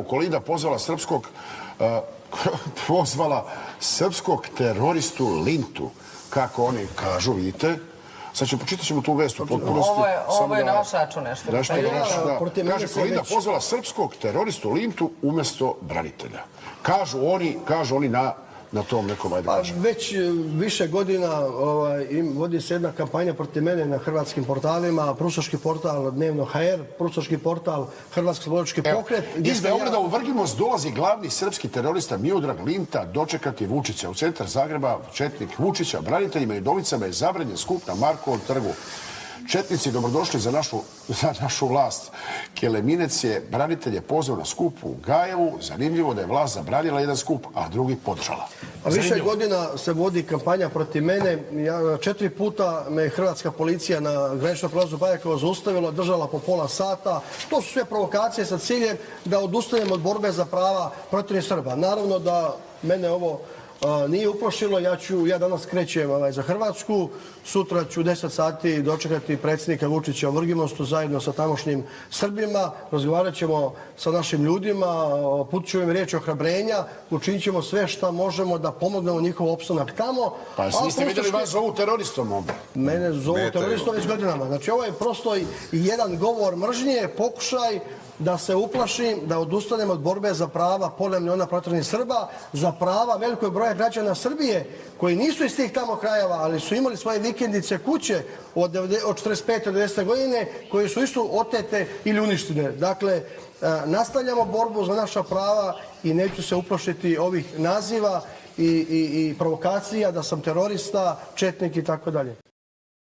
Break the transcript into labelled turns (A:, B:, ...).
A: Kolinda pozvala srpskog teroristu Lintu, kako oni kažu, vidite. Sad pročitat ćemo tu vest u potpunosti.
B: Ovo je na vaš račun nešto.
A: Kaže, Kolinda pozvala srpskog teroristu Lintu umjesto branitelja. Kažu oni na tom nekom, ajde kažem.
C: Već više godina vodi se jedna kampanja protiv mene na hrvatskim portalima, prusački portal Dnevno.hr, prusački portal Hrvatski slobodilački pokret.
A: Iz Beograda u Vrginmost dolazi glavni srpski terorista Miodrag Linta dočekati Vučića. U centar Zagreba četnik Vučića braniteljima i udovicama je zabranjen skup na Markovom trgu. Četnici dobrodošli za našu vlast. Keleminec je branitelje pozvao na skup u Gajevu. Zanimljivo da je vlast zabranila jedan skup, a drugi podržala.
C: Više godina se vodi kampanja protiv mene. 4 puta me hrvatska policija na graničnom prelazu Bajakovo zaustavila, držala po pola sata. To su sve provokacije sa ciljem da odustanem od borbe za prava protiv Srba. Naravno da mene ovo nije uplašilo. Ja danas krećem za Hrvatsku. Sutra ću 10 sati dočekati predsjednika Vučića u Vrginmostu zajedno sa tamošnjim Srbima. Razgovarat ćemo sa našim ljudima, uputit ću im riječ ohrabrenja, učinit ćemo sve što možemo da pomognemo njihov opstanak tamo.
A: Pa niste vidjeli vas zovu teroristom ovdje?
C: Mene zovu teroristom već godinama. Znači ovo je prosto jedan govor mržnje, pokušaj da se uplašim, da odustanem od borbe za prava pola miliona proteranih Srba, za prava velikog broja građana Srbije koji nisu iz tih tamo krajeva, ali su imali svoje vikendice, kuće od 45. do 90. godine, koje su isto otete ili uništene. Dakle, nastavljamo borbu za naša prava i neću se uplašiti ovih naziva i provokacija da sam terorista, četnik i tako dalje.